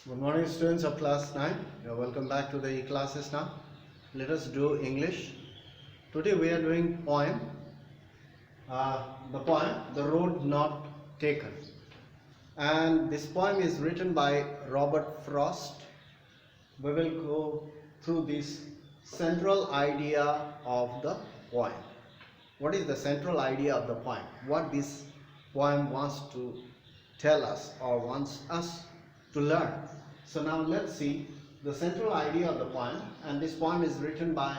Good morning, students of class 9. Welcome back to the classes now. Let us do English. Today we are doing poem. The poem, The Road Not Taken. And this poem is written by Robert Frost. We will go through this central idea of the poem. What is the central idea of the poem? What this poem wants to tell us or wants us to learn. So now let's see the central idea of the poem, and this poem is written by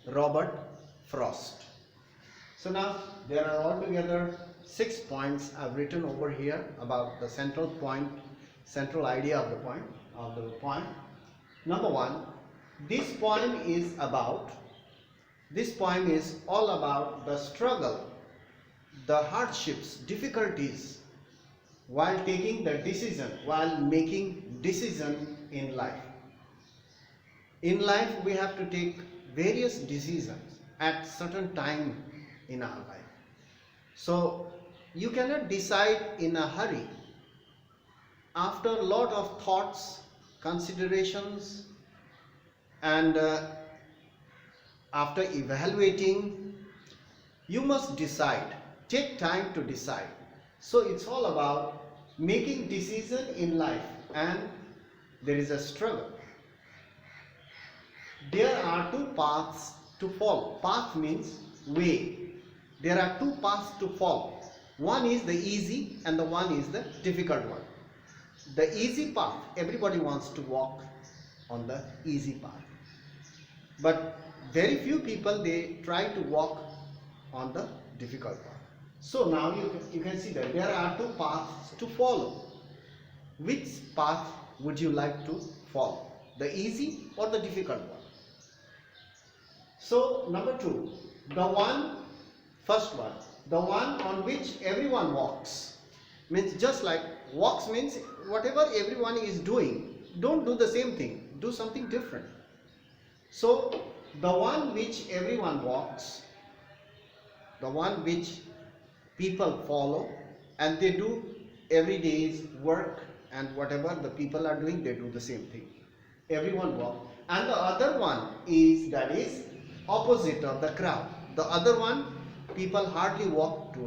Robert Frost. So now there are altogether 6 points I've written over here about the central point, central idea of the poem. Number 1, this poem is all about the struggle, the hardships, difficulties while making decision in life. In life we have to take various decisions at certain time in our life. So you cannot decide in a hurry. After a lot of thoughts, considerations, and after evaluating, you must decide. Take time to decide. So it's all about making decision in life, and there is a struggle. There are 2 paths to follow. Path means way. There are 2 paths to follow. One is the easy and the one is the difficult one. The easy path, everybody wants to walk on the easy path. But very few people, they try to walk on the difficult path. So now you can see that there are 2 paths to follow. Which path would you like to follow? The easy or the difficult one? So number 2, first one, the one on which everyone walks. Means just like walks means whatever everyone is doing, don't do the same thing, do something different. So the one which everyone walks, the one which people follow, and they do every day's work, and whatever the people are doing, they do the same thing. Everyone walk. And the other one is opposite of the crowd. The other one, people hardly walk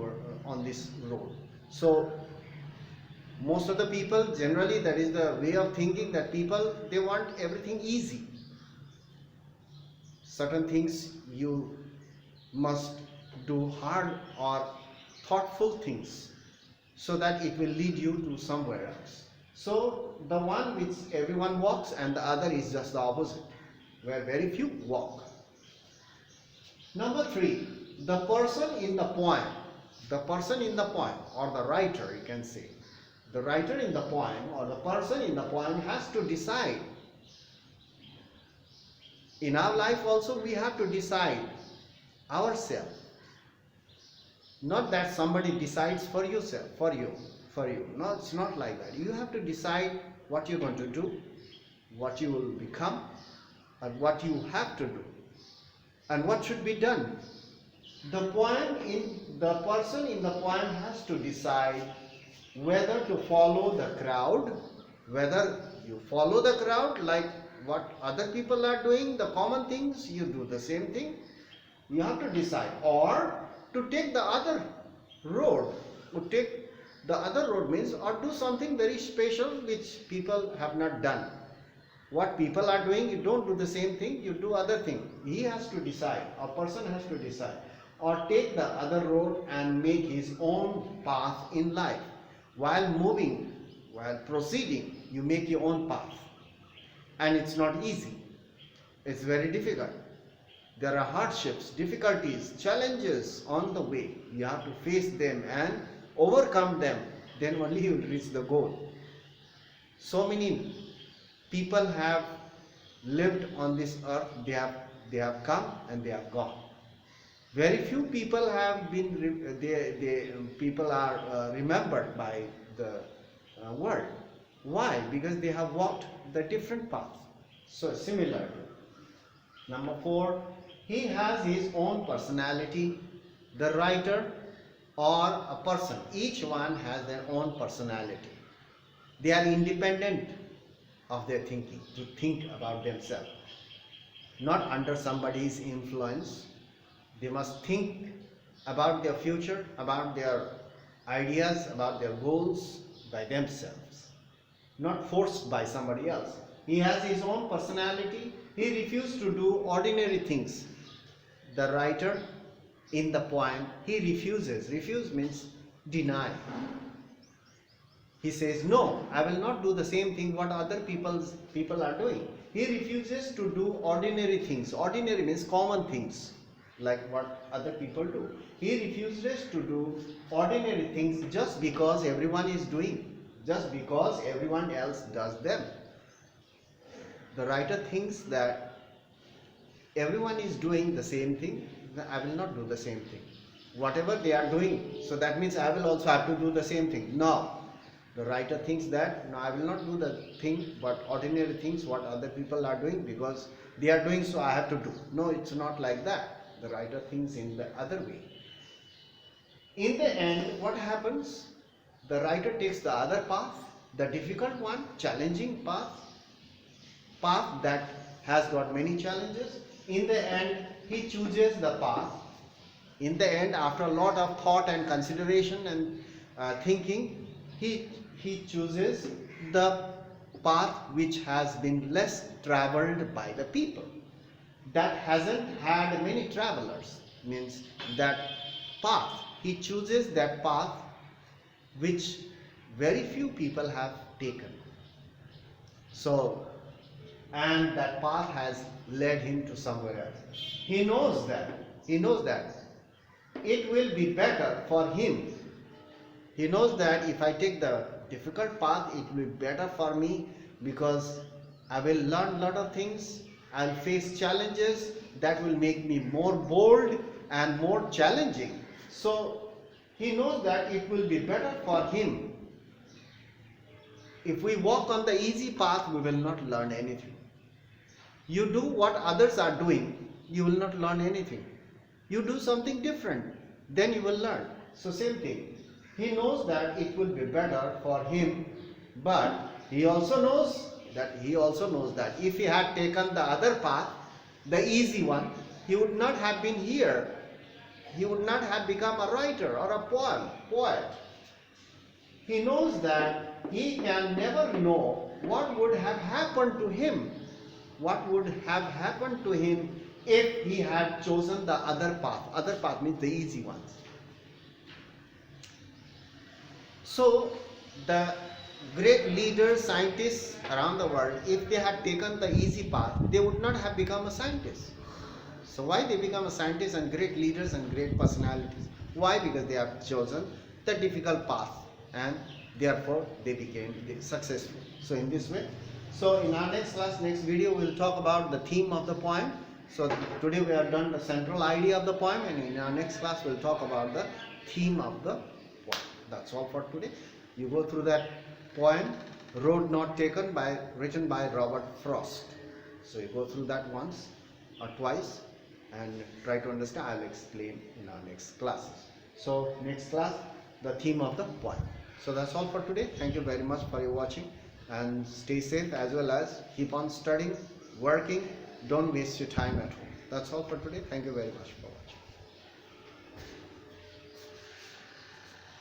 on this road. So most of the people, generally that is the way of thinking, that people, they want everything easy. Certain things you must do hard or thoughtful things, so that it will lead you to somewhere else. So the one which everyone walks, and the other is just the opposite, where very few walk. Number 3, the person in the poem, or the writer, you can say. The writer in the poem or the person in the poem has to decide. In our life also we have to decide ourselves. Not that somebody decides for you. No, it's not like that. You have to decide what you're going to do, what you will become, and what you have to do, and what should be done. The person in the poem has to decide whether to follow the crowd, whether you follow the crowd like what other people are doing, the common things, you do the same thing. You have to decide, or to take the other road. Means, or do something very special which people have not done. What people are doing, you don't do the same thing, you do other thing. He has to decide, a person has to decide, or take the other road and make his own path in life. While moving, while proceeding, you make your own path. And it's not easy. It's very difficult. There are hardships, difficulties, challenges on the way. You have to face them and overcome them. Then only you will reach the goal. So many people have lived on this earth. They have come and they have gone. Very few people have been. People are remembered by the world. Why? Because they have walked the different paths. So similarly, number 4. He has his own personality. The writer or a person, each one has their own personality. They are independent. of their thinking, to think about themselves, not under somebody's influence. They must think about their future, about their ideas, about their goals by themselves, not forced by somebody else. He has his own personality. He refused to do ordinary things. The writer in the poem, he refuses. Refuse means deny. He says, no, I will not do the same thing what other people are doing. He refuses to do ordinary things. Ordinary means common things, like what other people do. He refuses to do ordinary things just because everyone is doing, just because everyone else does them. The writer thinks that everyone is doing the same thing, I will not do the same thing. Whatever they are doing, so that means I will also have to do the same thing. No. The writer thinks that, no, I will not do the thing, but ordinary things what other people are doing, because they are doing, so I have to do. No, it's not like that. The writer thinks in the other way. In the end, what happens? The writer takes the other path, the difficult one, challenging path that has got many challenges. In the end, he chooses the path. In the end, after a lot of thought and consideration and thinking, he chooses the path which has been less traveled by the people, that hasn't had many travelers, means that path. He chooses that path which very few people have taken. So, and that path has led him to somewhere else. He knows that it will be better for him. He knows that if I take the difficult path, it will be better for me, because I will learn a lot of things, I will face challenges that will make me more bold and more challenging. So he knows that it will be better for him. If we walk on the easy path, we will not learn anything. You do what others are doing, you will not learn anything. You do something different, then you will learn. So same thing. He knows that it will be better for him, but he also knows that if he had taken the other path, the easy one, he would not have been here. He would not have become a writer or a poet. He knows that he can never know what would have happened to him. What would have happened to him if he had chosen the other path. Other path means the easy ones. So the great leaders, scientists around the world, if they had taken the easy path, they would not have become a scientist. So why they become a scientist and great leaders and great personalities? Why? Because they have chosen the difficult path, and therefore they became successful. So in this way. So in our next class, next video, we will talk about the theme of the poem. So today we have done the central idea of the poem, and in our next class we will talk about the theme of the poem. That's all for today. You go through that poem, Road Not Taken, written by Robert Frost. So you go through that once or twice and try to understand. I will explain in our next classes. So next class, the theme of the poem. So that's all for today. Thank you very much for your watching, and stay safe, as well as keep on studying, working. Don't waste your time at home. That's all for today. Thank you very much.